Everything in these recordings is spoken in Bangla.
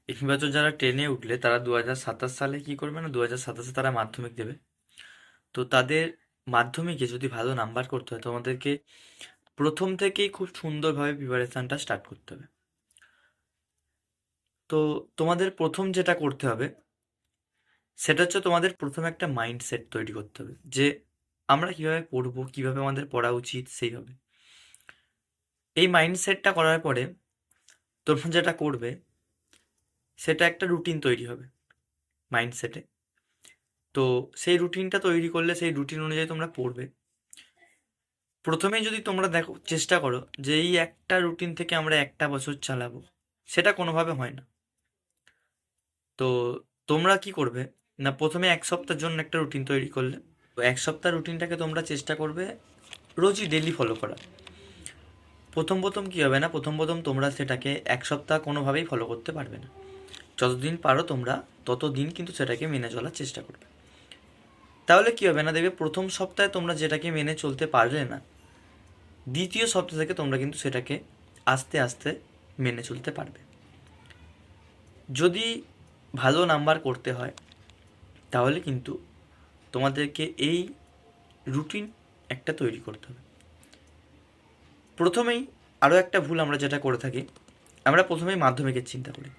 ইতিবাচক যারা টেনে উঠলে তারা 2027 সালে কি করবে না, 2027 তারা মাধ্যমিক দেবে। তো তাদের মাধ্যমিকে যদি ভালো নাম্বার করতে হয় তোমাদেরকে প্রথম থেকেই খুব সুন্দরভাবে প্রিপারেশনটা স্টার্ট করতে হবে। তো তোমাদের প্রথম যেটা করতে হবে সেটা হচ্ছে তোমাদের প্রথমে একটা মাইন্ডসেট তৈরি করতে হবে যে আমরা কিভাবে পড়বো, কিভাবে আমাদের পড়া উচিত সেইভাবে। এই মাইন্ডসেটটা করার পরে তোমরা যেটা করবে সেটা একটা রুটিন তৈরি হবে মাইন্ডসেটে। তো সেই রুটিনটা তৈরি করলে সেই রুটিন অনুযায়ী তোমরা পড়বে। প্রথমেই যদি তোমরা দেখো চেষ্টা করো যে এই একটা রুটিন থেকে আমরা একটা বছর চালাবো, সেটা কোনোভাবে হয় না। তো তোমরা কি করবে না, প্রথমে 1 সপ্তাহের জন্য একটা রুটিন তৈরি করলে, তো 1 সপ্তাহ রুটিনটাকে তোমরা চেষ্টা করবে রোজই ডেলি ফলো করা। প্রথম প্রথম কী হবে না, প্রথম প্রথম তোমরা সেটাকে 1 সপ্তাহ কোনোভাবেই ফলো করতে পারবে না। যতদিন পারো তোমরা ততদিন কিন্তু সেটাকে মেনে চলার চেষ্টা করবে। তাহলে কী হবে না, দেখবে প্রথম সপ্তাহে তোমরা যেটাকে মেনে চলতে পারলে না, দ্বিতীয় সপ্তাহ থেকে তোমরা কিন্তু সেটাকে আস্তে আস্তে মেনে চলতে পারবে। যদি ভালো নাম্বার করতে হয় তাহলে কিন্তু তোমাদেরকে এই রুটিন একটা তৈরি করতে হবে। প্রথমেই আরও একটা ভুল আমরা যেটা করে থাকি, আমরা প্রথমেই মাধ্যমিকের চিন্তা করি,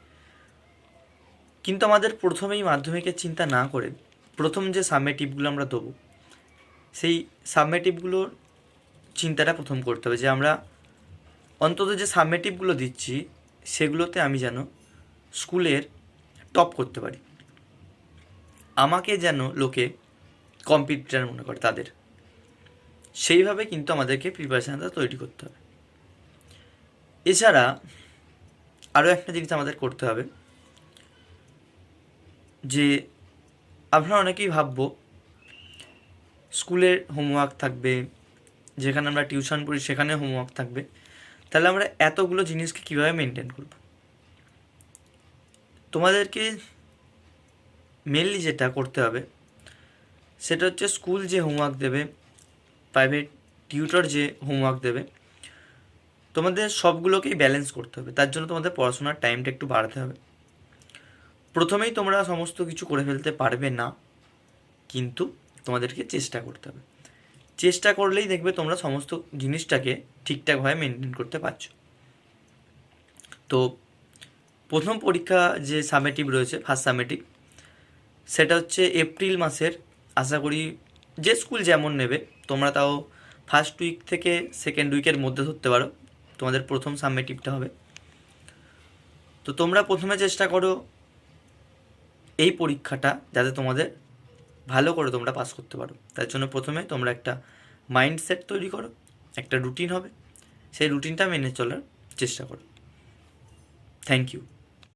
কিন্তু আমাদের প্রথমেই মাধ্যমিকের চিন্তা না করে প্রথম যে সাবমেটিভগুলো আমরা দেবো সেই সাবমেটিভগুলোর চিন্তাটা প্রথম করতে হবে, যে আমরা অন্তত যে সাবমেটিভগুলো দিচ্ছি সেগুলোতে আমি যেন স্কুলের টপ করতে পারি, আমাকে যেন লোকে কম্পিটিটার মনে করে তাদের। সেইভাবে কিন্তু আমাদেরকে প্রিপারেশানটা তৈরি করতে হবে। এছাড়া আরও একটা জিনিস আমাদের করতে হবে, যে আপনারা অনেকেই ভাববো স্কুলের হোমওয়ার্ক থাকবে, যেখানে আমরা টিউশন পড়ি সেখানে হোমওয়ার্ক থাকবে, তাহলে আমরা এতগুলো জিনিসকে কীভাবে মেনটেন করব। তোমাদেরকে মেনলি যেটা করতে হবে সেটা হচ্ছে স্কুল যে হোমওয়ার্ক দেবে, প্রাইভেট টিউটর যে হোমওয়ার্ক দেবে, তোমাদের সবগুলোকেই ব্যালেন্স করতে হবে। তার জন্য তোমাদের পড়াশোনার টাইমটা একটু বাড়াতে হবে। প্রথমেই তোমরা সমস্ত কিছু করে ফেলতে পারবে না, কিন্তু তোমাদেরকে চেষ্টা করতে হবে। চেষ্টা করলেই দেখবে তোমরা সমস্ত জিনিসটাকে ঠিকঠাকভাবে মেনটেন করতে পারছো। তো প্রথম পরীক্ষা যে সামেটিভ রয়েছে, ফার্স্ট সামেটিভ, সেটা হচ্ছে এপ্রিল মাসের, আশা করি যে স্কুল যেমন নেবে তোমরা তাও ফার্স্ট উইক থেকে সেকেন্ড উইকের মধ্যে ধরতে পারো, তোমাদের প্রথম সাবমেটিভটা হবে। তো তোমরা প্রথমে চেষ্টা করো এই পরীক্ষাটা যাতে তোমাদের ভালো করে তোমরা পাস করতে পারো। তার জন্য প্রথমে তোমরা একটা মাইন্ডসেট তৈরি করো, একটা রুটিন হবে, সেই রুটিনটা মেনে চলার চেষ্টা করো। Thank you.